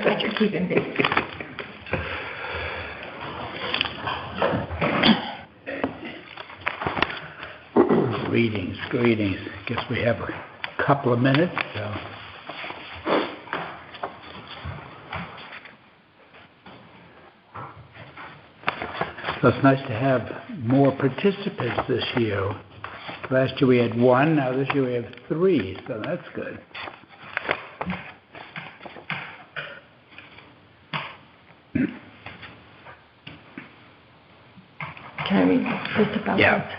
Glad you're keeping busy. Greetings. Guess we have a couple of minutes. So it's nice to have more participants this year. Last year we had 1, now this year we have 3, so that's good. Can I read just about Yeah.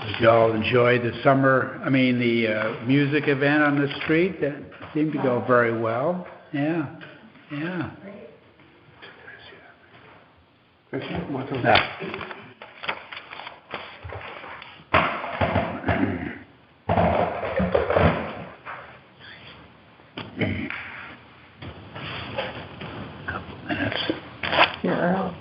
Did y'all enjoy the music event on the street? That seemed to go very well. Yeah. Couple minutes. Yeah.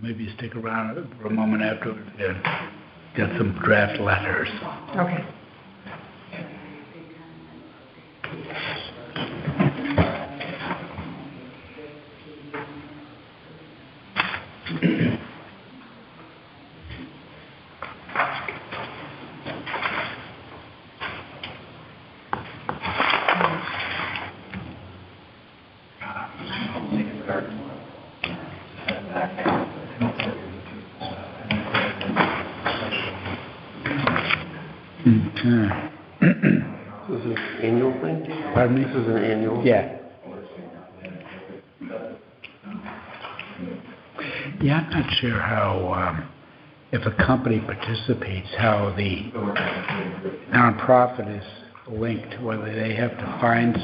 Maybe stick around for a moment afterwards and get some draft letters. Okay. This is an annual thing? Pardon me? This is an annual? Yeah. Yeah, I'm not sure how, if a company participates, how the nonprofit is linked, whether they have to find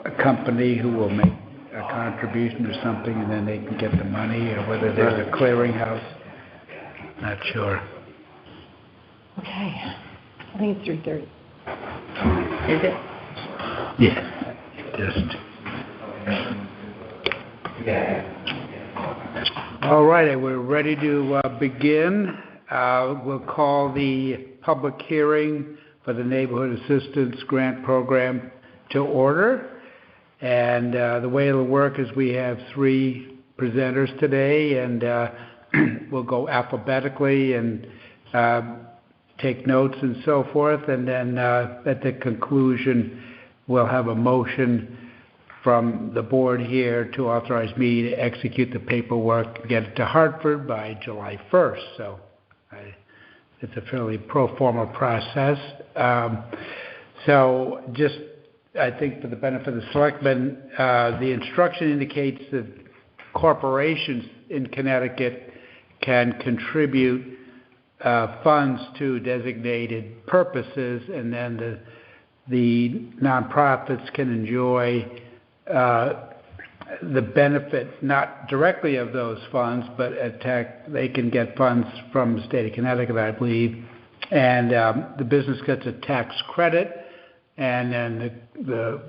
a company who will make a contribution or something and then they can get the money, or whether there's a clearinghouse. Not sure. Okay. I think it's 3:30. Is it? Yeah. All right, we're ready to begin. We'll call the public hearing for the Neighborhood Assistance Grant Program to order. And the way it'll work is we have 3 presenters today, and we'll go alphabetically and take notes and so forth, and then at the conclusion we'll have a motion from the board here to authorize me to execute the paperwork, get it to Hartford by July 1st. So it's a fairly pro forma process. So just, I think for the benefit of the Selectmen, the instruction indicates that corporations in Connecticut can contribute funds to designated purposes, and then the nonprofits can enjoy the benefit, not directly of those funds, but they can get funds from the state of Connecticut, I believe, and the business gets a tax credit, and then the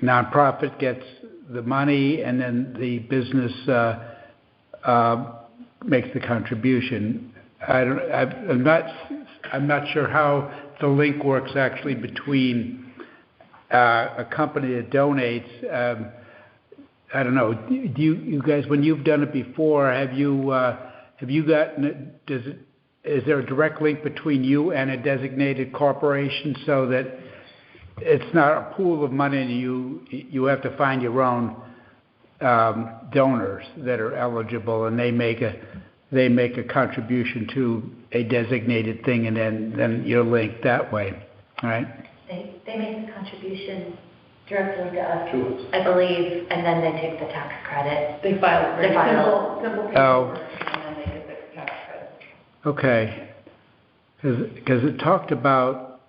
nonprofit gets the money, and then the business makes the contribution. I'm not sure how the link works actually between a company that donates. I don't know. Do you guys, when you've done it before, have you gotten? Is there a direct link between you and a designated corporation so that it's not a pool of money and you have to find your own donors that are eligible, and they make a contribution to a designated thing, and then you're linked that way, right? They make the contribution directly to us, I believe, and then they take the tax credit. They file it. Simple Oh. and then they get the tax credit. Okay. Because it talked about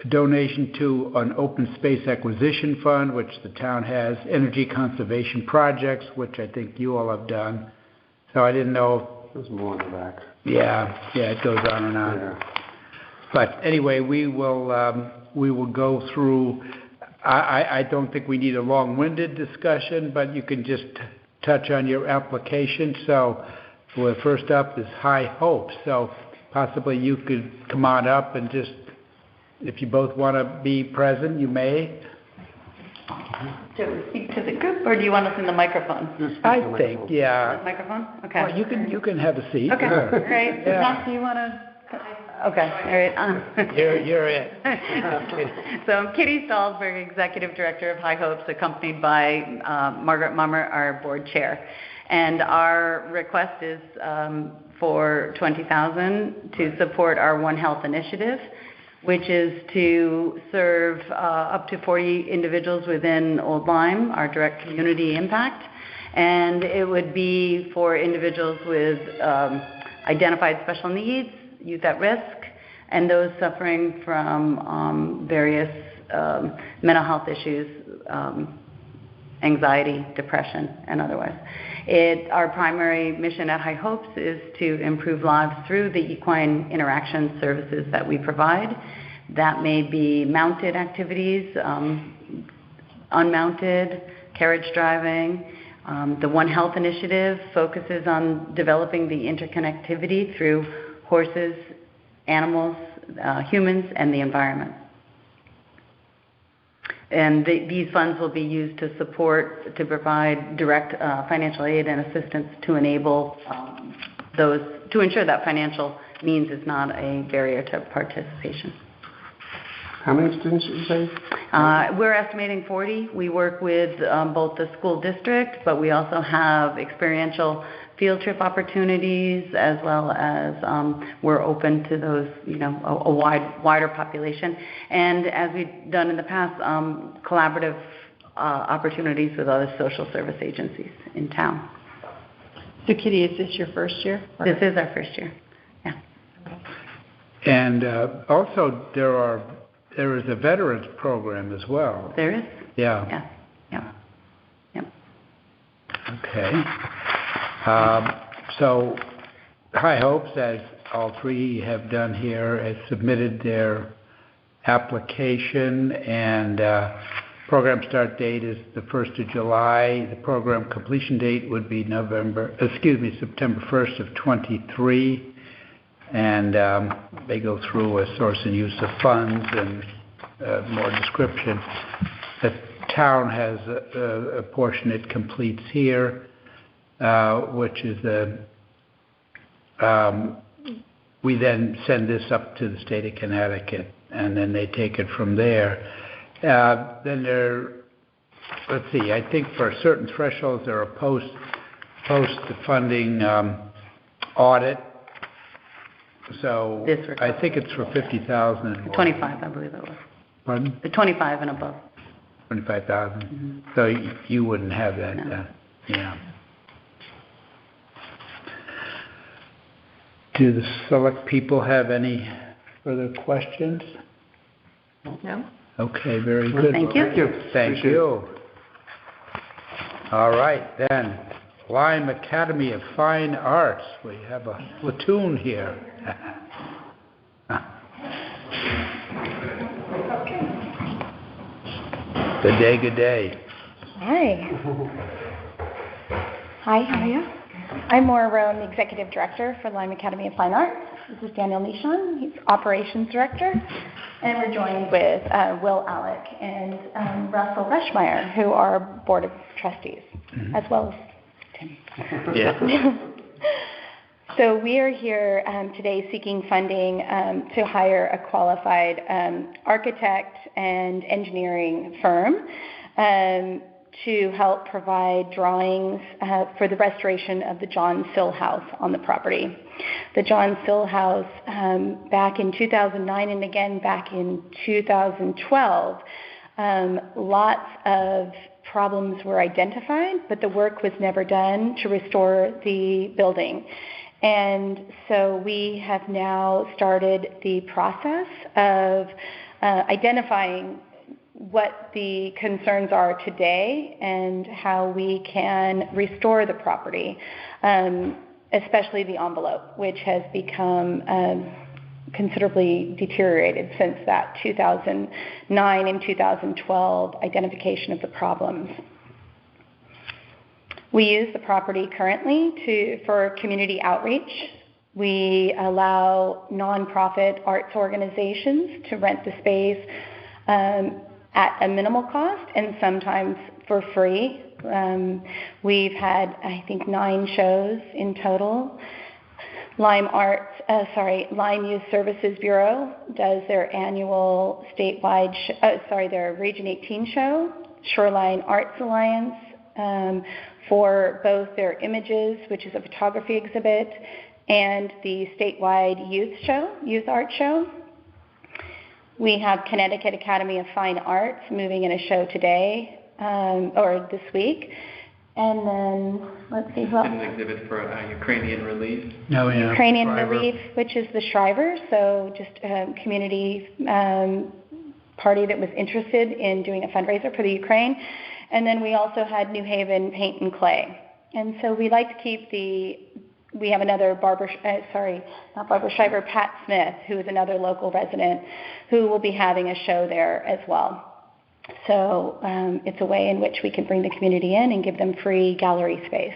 a donation to an open space acquisition fund, which the town has, energy conservation projects, which I think you all have done. So I didn't know. There's more in the back. Yeah, it goes on and on. Yeah. But anyway, we will go through. I don't think we need a long-winded discussion, but you can just touch on your application. So, first up is High Hopes. So possibly you could come on up and just, if you both want to be present, you may. Do we speak to the group, or do you want us in the microphone? I think, yeah. The microphone? Okay. Well, you can have a seat. Okay, Sure. great. Yeah. Now, do you want to? Okay, all right. You're it. So I'm Kitty Stahlsberg, Executive Director of High Hopes, accompanied by Margaret Mummer, our board chair. And our request is for $20,000 to support our One Health initiative, which is to serve up to 40 individuals within Old Lyme, our direct community impact. And it would be for individuals with identified special needs, youth at risk, and those suffering from various mental health issues, anxiety, depression, and otherwise. Our primary mission at High Hopes is to improve lives through the equine interaction services that we provide. That may be mounted activities, unmounted, carriage driving. The One Health initiative focuses on developing the interconnectivity through horses, animals, humans, and the environment. And these funds will be used to provide direct financial aid and assistance to enable to ensure that financial means is not a barrier to participation. How many students did you say? We're estimating 40. We work with both the school district, but we also have experiential field trip opportunities, as well as we're open to those, a wider population. And as we've done in the past, collaborative opportunities with other social service agencies in town. So Kitty, is this your first year? This is our first year, yeah. And also there is a veterans program as well. There is? Yeah. Yeah. Okay. So High Hopes, as all three have done here, has submitted their application, and program start date is the 1st of July. The program completion date would be September 1st of 23. And they go through a source and use of funds and more description. The town has a portion it completes here, which is we then send this up to the state of Connecticut, and then they take it from there. Let's see, I think for certain thresholds there are post-funding audit. So I think it's for 50,000. 25, I believe it was. Pardon? The 25 and above. 25,000. Mm-hmm. So you wouldn't have that. No. Yeah. Do the select people have any further questions? No? Okay, very good. Thank you. Thank you. Thank you. All right, then. Lyme Academy of Fine Arts. We have a platoon here. Good day, good day. Hi. Hi, how are you? I'm Maura Roan, the Executive Director for Lyme Academy of Fine Arts. This is Daniel Nishon, he's Operations Director. And we're joined with Will Alec and Russell Rushmeyer, who are Board of Trustees, as well as Tim. Yeah. So we are here today seeking funding to hire a qualified architect and engineering firm to help provide drawings for the restoration of the John Sill House on the property. The John Sill House, back in 2009 and again back in 2012, lots of problems were identified, but the work was never done to restore the building. And so we have now started the process of identifying what the concerns are today and how we can restore the property, especially the envelope, which has become considerably deteriorated since that 2009 and 2012 identification of the problems. We use the property currently for community outreach. We allow nonprofit arts organizations to rent the space at a minimal cost and sometimes for free. We've had, I think, 9 shows in total. Lyme Youth Services Bureau does their annual statewide, their Region 18 show. Shoreline Arts Alliance for both their images, which is a photography exhibit, and the statewide youth art show. We have Connecticut Academy of Fine Arts moving in a show today, or this week. And then, let's see, who else? An exhibit for Ukrainian relief. No, yeah. Ukrainian Shriver. Relief, which is the Shriver, so just a community party that was interested in doing a fundraiser for the Ukraine. And then we also had New Haven Paint and Clay. And so we like to keep we have another Pat Smith, who is another local resident, who will be having a show there as well. So it's a way in which we can bring the community in and give them free gallery space.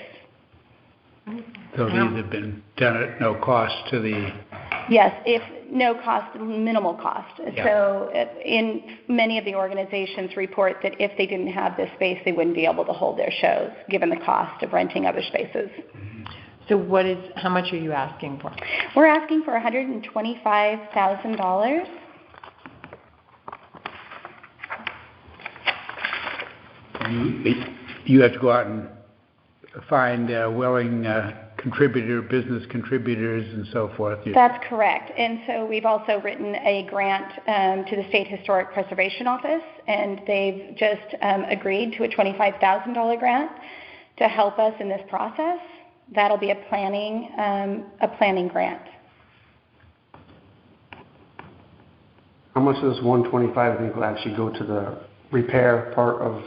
So these have been done at no cost to the... Yes, if no cost, minimal cost. Yeah. So in many of the organizations report that if they didn't have this space, they wouldn't be able to hold their shows, given the cost of renting other spaces. So how much are you asking for? We're asking for $125,000. You have to go out and find willing business contributors and so forth. That's correct. And so we've also written a grant to the State Historic Preservation Office, and they've just agreed to a $25,000 grant to help us in this process. That'll be a planning grant. How much does 125 think will actually go to the repair part of?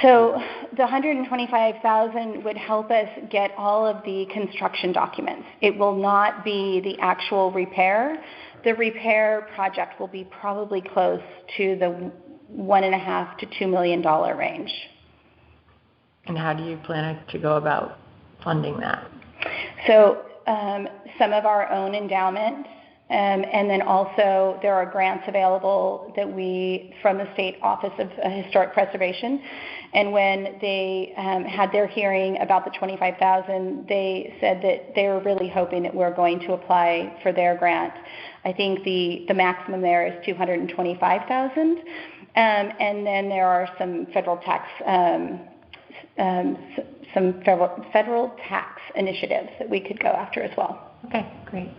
So the $125,000 would help us get all of the construction documents. It will not be the actual repair. The repair project will be probably close to the $1.5 to $2 million range. And how do you plan to go about funding that? So some of our own endowment, and then also there are grants available that from the State Office of Historic Preservation. And when they had their hearing about the $25,000, they said that they were really hoping that we're going to apply for their grant. I think the maximum there is $225,000, and then there are some federal tax initiatives that we could go after as well. Okay, great.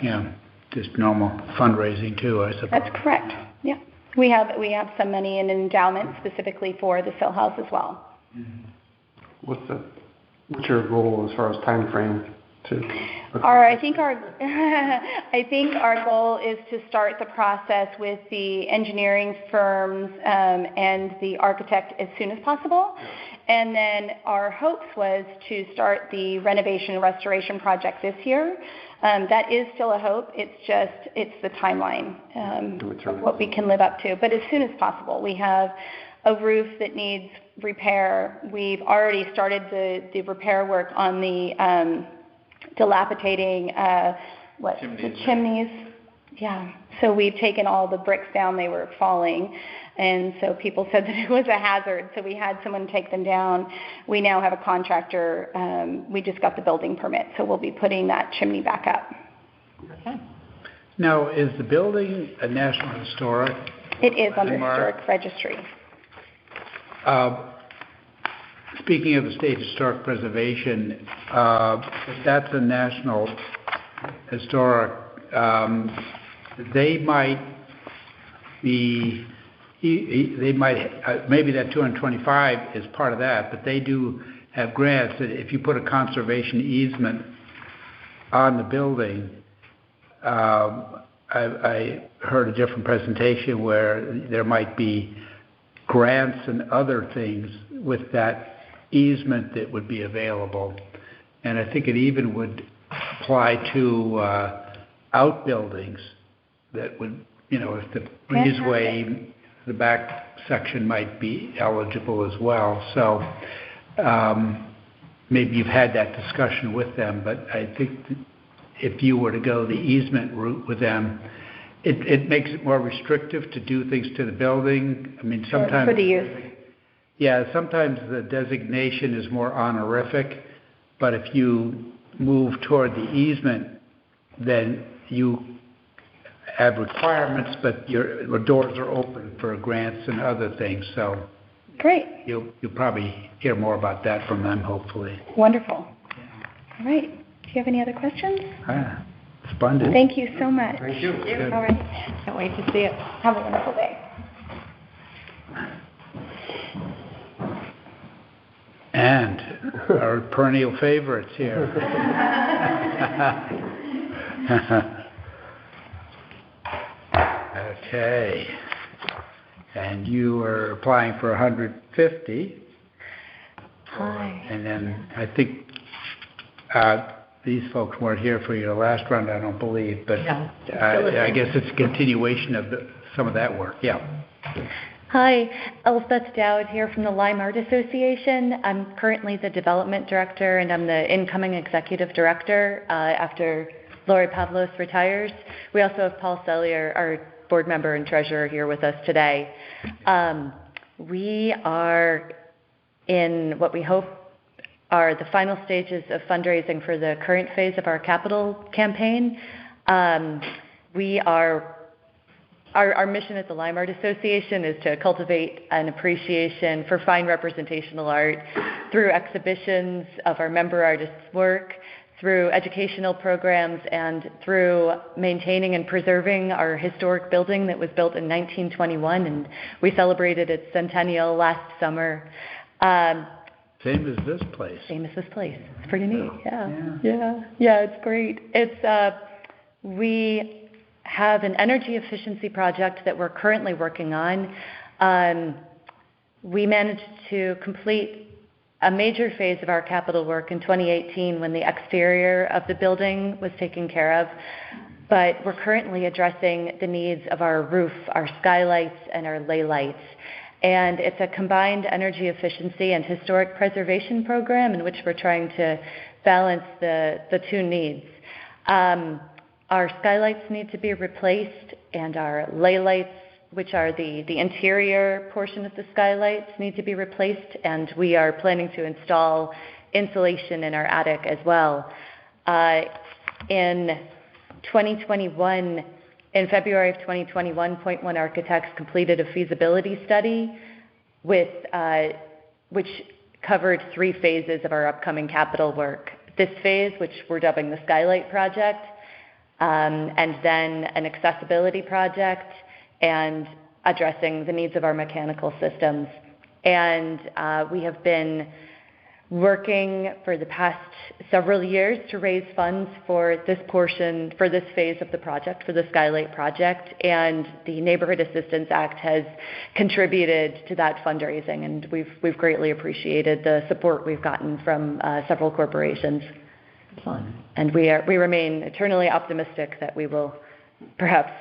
Yeah, just normal fundraising too, I suppose. That's correct. Yeah, we have some money in endowment specifically for the Sill House as well. What's your goal as far as time frame? I think our I think our goal is to start the process with the engineering firms and the architect as soon as possible. And then our hopes was to start the renovation and restoration project this year. That is still a hope. It's the timeline of what we can live up to. But as soon as possible. We have a roof that needs repair. We've already started the repair work on the dilapidating the chimneys. Yeah. So we've taken all the bricks down. They were falling. And so people said that it was a hazard. So we had someone take them down. We now have a contractor. We just got the building permit. So we'll be putting that chimney back up. Okay. Now, is the building a National Historic? It is on the Landmark? historic registry. Speaking of the state historic preservation, if that's a National Historic, they might be, maybe that 225 is part of that, but they do have grants that if you put a conservation easement on the building, I heard a different presentation where there might be grants and other things with that easement that would be available. And I think it even would apply to outbuildings that would, if the breezeway, the back section might be eligible as well. So maybe you've had that discussion with them, but I think if you were to go the easement route with them, it makes it more restrictive to do things to the building. I mean, sometimes... For the use. Yeah, sometimes the designation is more honorific, but if you move toward the easement, then you have requirements, but your doors are open for grants and other things. So great. You'll probably hear more about that from them, hopefully. Wonderful. All right. Do you have any other questions? Splendid. Thank you so much. Thank you. Good. All right. Can't wait to see it. Have a wonderful day. And our perennial favorites here. Okay. And you are applying for 150. Hi. And then I think these folks weren't here for your last round, I don't believe, but No, I guess it's a continuation of some of that work. Yeah. Hi, Elspeth Dowd here from the Lime Art Association. I'm currently the development director and I'm the incoming executive director after Lori Pavlos retires. We also have Paul Sellier, our board member and treasurer, here with us today. We are in what we hope are the final stages of fundraising for the current phase of our capital campaign. Our mission at the Lime Art Association is to cultivate an appreciation for fine representational art through exhibitions of our member artists' work, through educational programs, and through maintaining and preserving our historic building that was built in 1921, and we celebrated its centennial last summer. Same as this place. Same as this place. It's pretty neat. Yeah, it's great. We have an energy efficiency project that we're currently working on. We managed to complete a major phase of our capital work in 2018 when the exterior of the building was taken care of, but we're currently addressing the needs of our roof, our skylights, and our lay lights. And it's a combined energy efficiency and historic preservation program in which we're trying to balance the two needs. Our skylights need to be replaced, and our lay lights, which are the interior portion of the skylights, need to be replaced, and we are planning to install insulation in our attic as well. In February of 2021, Point One Architects completed a feasibility study which covered 3 phases of our upcoming capital work. This phase, which we're dubbing the Skylight Project, and then an accessibility project, and addressing the needs of our mechanical systems. And we have been working for the past several years to raise funds for this portion, for this phase of the project, for the Skylight project, and the Neighborhood Assistance Act has contributed to that fundraising, and we've greatly appreciated the support we've gotten from several corporations. Excellent. And we remain eternally optimistic that we will perhaps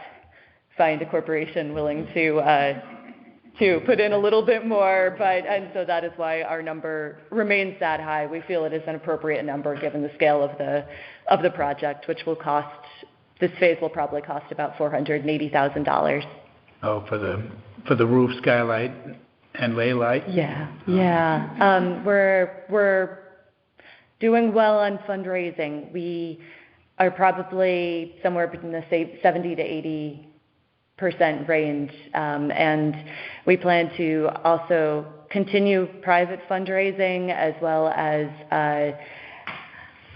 find a corporation willing to put in a little bit more, and so that is why our number remains that high. We feel it is an appropriate number given the scale of the project, which will cost, this phase will probably cost about $480,000. Oh, for the roof skylight and lay light? Yeah. We're doing well on fundraising. We are probably somewhere between the 70 to 80% range, and we plan to also continue private fundraising as well as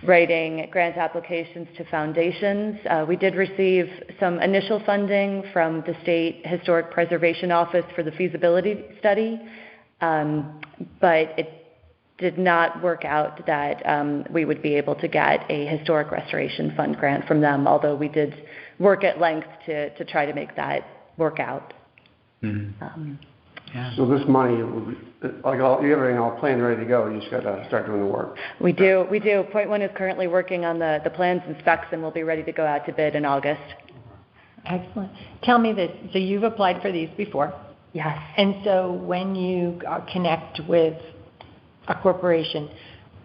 writing grant applications to foundations. We did receive some initial funding from the State Historic Preservation Office for the feasibility study, but it did not work out that we would be able to get a historic restoration fund grant from them, although we did work at length to try to make that work out. Mm-hmm. Yeah. So this money, like everything all planned, ready to go, you just got to start doing the work. We do. Point One is currently working on the plans and specs, and we'll be ready to go out to bid in August. Excellent. Tell me this, so you've applied for these before? Yes. And so when you connect with a corporation,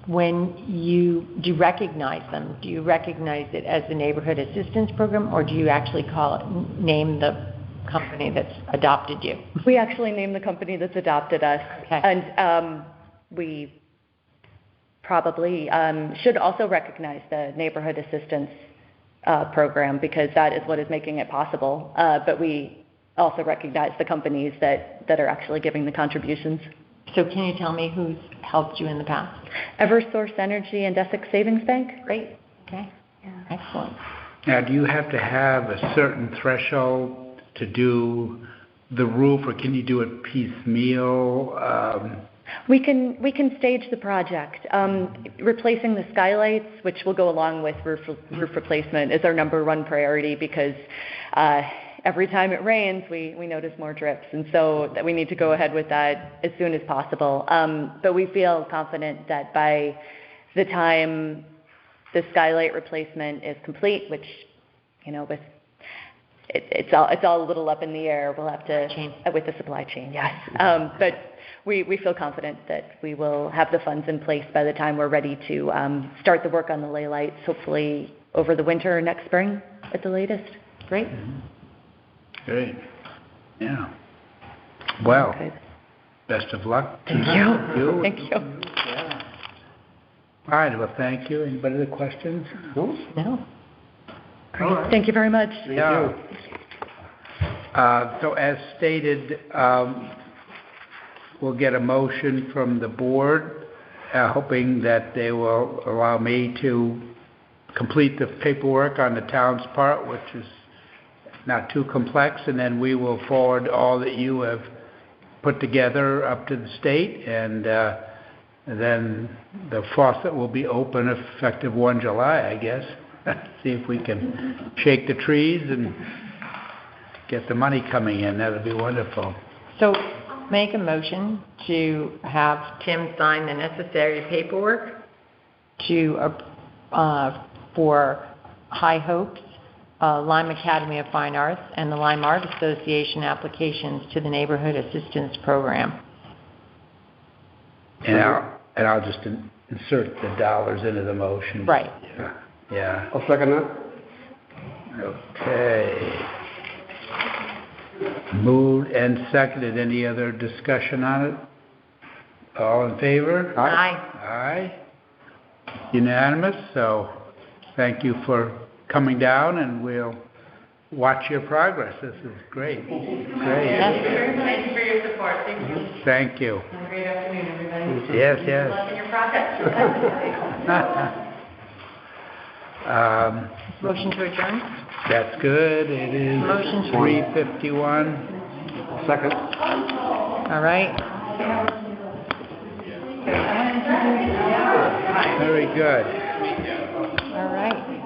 when you recognize them, do you recognize it as the Neighborhood Assistance Program, or do you actually name the company that's adopted you? We actually name the company that's adopted us. Okay. And we probably should also recognize the Neighborhood Assistance Program, because that is what is making it possible. But we also recognize the companies that are actually giving the contributions. So can you tell me who's helped you in the past? Eversource Energy and Essex Savings Bank. Great. Okay. Yeah. Excellent. Now, do you have to have a certain threshold to do the roof, or can you do it piecemeal? We can stage the project. Replacing the skylights, which will go along with roof replacement, is our number one priority, because every time it rains, we notice more drips, and so that we need to go ahead with that as soon as possible. But we feel confident that by the time the skylight replacement is complete, which, with it's all a little up in the air. We'll have to with the supply chain, yes. But we feel confident that we will have the funds in place by the time we're ready to start the work on the lay lights, hopefully over the winter or next spring at the latest. Great. Mm-hmm. Great. Yeah. Well, Okay. best of luck. Thank you. Thank you. Yeah. All right. Well, thank you. Anybody other questions? No. Great. Right. Thank you very much. Yeah. So as stated, we'll get a motion from the board, hoping that they will allow me to complete the paperwork on the town's part, which is not too complex, and then we will forward all that you have put together up to the state, and then the faucet will be open effective 1 July, I guess. See if we can shake the trees and get the money coming in. That would be wonderful. So make a motion to have Tim sign the necessary paperwork for High Hopes, Lyme Academy of Fine Arts, and the Lyme Art Association applications to the Neighborhood Assistance Program. And I'll just insert the dollars into the motion. Right. Yeah. I'll second that. Okay. Moved and seconded. Any other discussion on it? All in favor? Aye. Aye. Unanimous. So thank you for coming down, and we'll watch your progress. This is great. Great. Thank you for your support. Thank you. Thank you. Have a great afternoon, everybody. Yes. Good luck in your project. Motion to adjourn? That's good. It is Motion to- 3:51. Second. All right. Very good. All right.